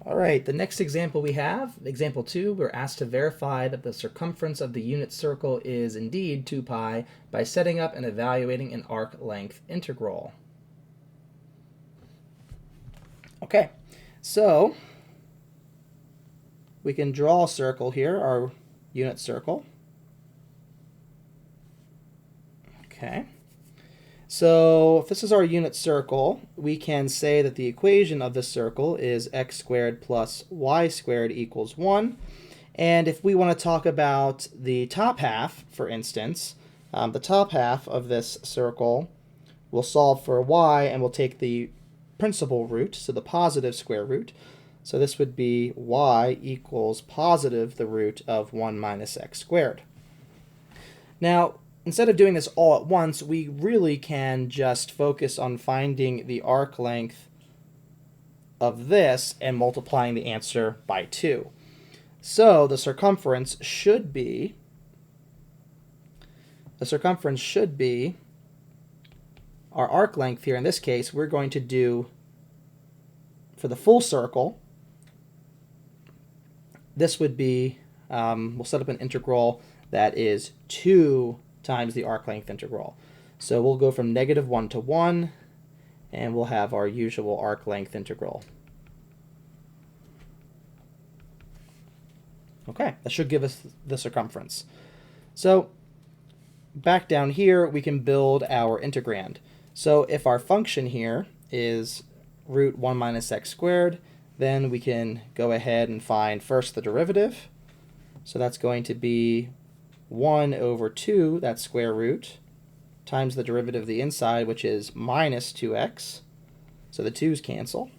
All right, the next example we have, example 2, we're asked to verify that the circumference of the unit circle is indeed 2 pi by setting up and evaluating an arc length integral. Okay, so we can draw a circle here, our unit circle. Okay. So if this is our unit circle, we can say that the equation of this circle is x squared plus y squared equals 1. And if we want to talk about the top half, for instance, the top half of this circle, we'll solve for y and we'll take the principal root, so the positive square root. So this would be y equals positive the root of 1 minus x squared. Now, instead of doing this all at once, we really can just focus on finding the arc length of this and multiplying the answer by 2. So the circumference should be our arc length here. In this case, we're going to do, for the full circle, this would be, we'll set up an integral that is 2 times the arc length integral. So we'll go from -1 to 1, and we'll have our usual arc length integral. Okay, that should give us the circumference. So back down here, we can build our integrand. So if our function here is root 1 minus x squared, then we can go ahead and find first the derivative. So that's going to be 1 over 2, that's square root, times the derivative of the inside, which is minus 2x. So the 2's cancel.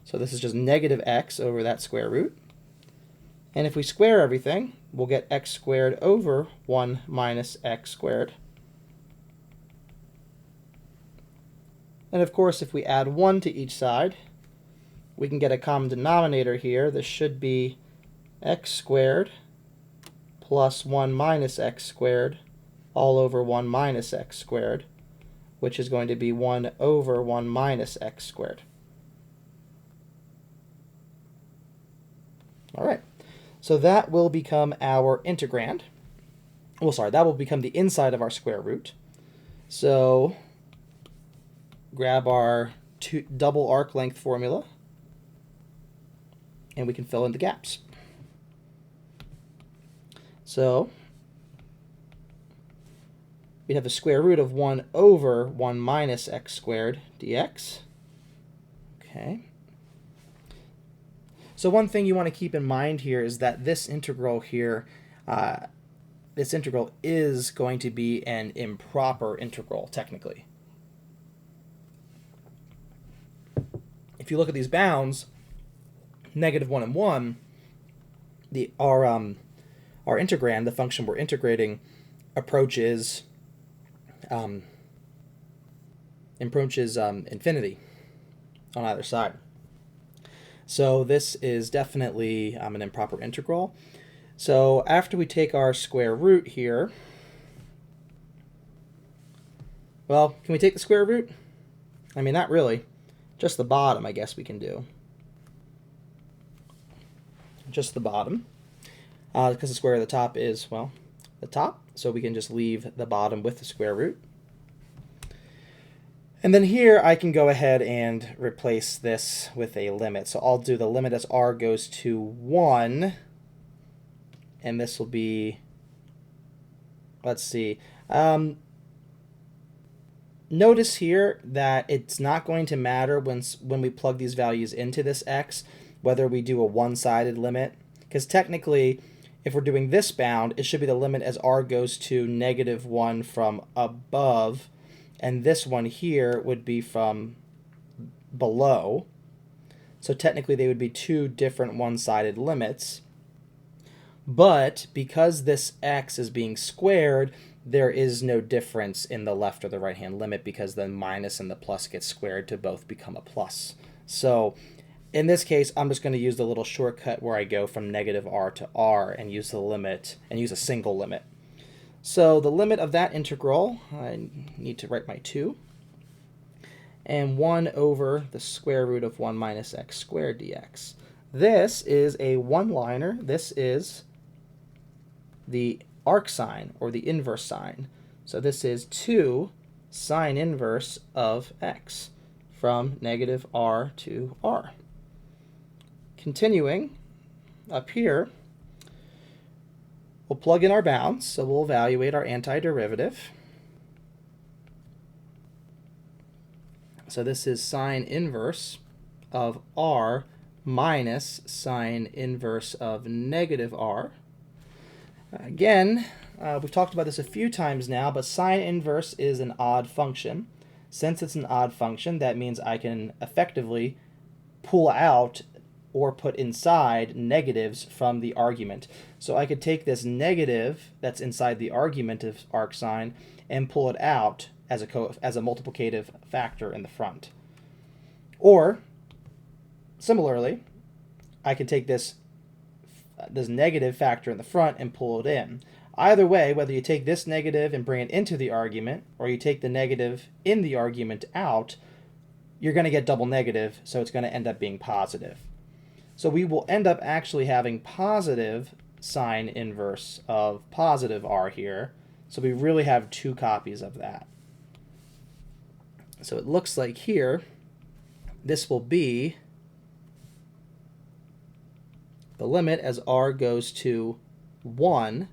So this is just negative x over that square root. And if we square everything, we'll get x squared over 1 minus x squared. And of course, if we add 1 to each side, we can get a common denominator here. This should be x squared plus 1 minus x squared all over 1 minus x squared, which is going to be 1 over 1 minus x squared. All right, so that will become our integrand. Well, sorry, that will become the inside of our square root. So grab our double arc length formula, and we can fill in the gaps. So we have the square root of 1 over 1 minus x squared dx. Okay. So one thing you want to keep in mind here is that this integral here, this integral is going to be an improper integral, technically. If you look at these bounds, -1 and 1, our integrand, the function we're integrating, approaches infinity on either side. So this is definitely an improper integral. So after we take our square root here, well, can we take the square root? I mean, not really. Just the bottom, I guess we can do. Just the bottom. Because the square of the top is, well, the top. So we can just leave the bottom with the square root. And then here I can go ahead and replace this with a limit. So I'll do the limit as r goes to 1. And this will be, let's see. Notice here that it's not going to matter when we plug these values into this x, whether we do a one-sided limit. Because technically, if we're doing this bound, it should be the limit as r goes to -1 from above. And this one here would be from below. So technically they would be two different one-sided limits. But because this x is being squared, there is no difference in the left or the right-hand limit because the minus and the plus get squared to both become a plus. So in this case, I'm just going to use the little shortcut where I go from -r to r and use the limit and use a single limit. So the limit of that integral, I need to write my 2. and 1 over the square root of 1 minus x squared dx. This is a one-liner. This is the arc sine, or the inverse sine. So this is 2 sine inverse of x from negative r to r. Continuing up here, we'll plug in our bounds, so we'll evaluate our antiderivative. So this is sine inverse of r minus sine inverse of negative r. Again, we've talked about this a few times now, but sine inverse is an odd function. Since it's an odd function, that means I can effectively pull out or put inside negatives from the argument. So I could take this negative that's inside the argument of arcsine and pull it out as a multiplicative factor in the front. Or, similarly, I can take this negative factor in the front and pull it in. Either way, whether you take this negative and bring it into the argument, or you take the negative in the argument out, you're going to get double negative, so it's going to end up being positive. So we will end up actually having positive sine inverse of positive r here. So we really have 2 copies of that. So it looks like here, this will be the limit as r goes to 1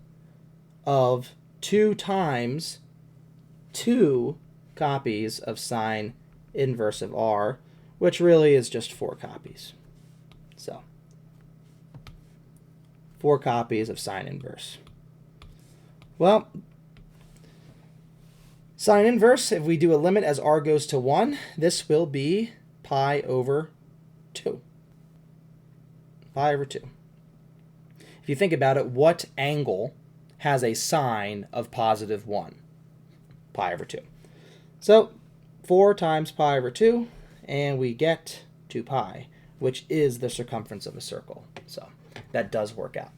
of 2 times 2 copies of sine inverse of r, which really is just 4 copies. So 4 copies of sine inverse. Well, sine inverse, if we do a limit as r goes to 1, this will be pi over 2. Pi over 2. If you think about it, what angle has a sine of positive 1? Pi over 2. So 4 times pi over 2, and we get 2 pi, which is the circumference of a circle. So that does work out.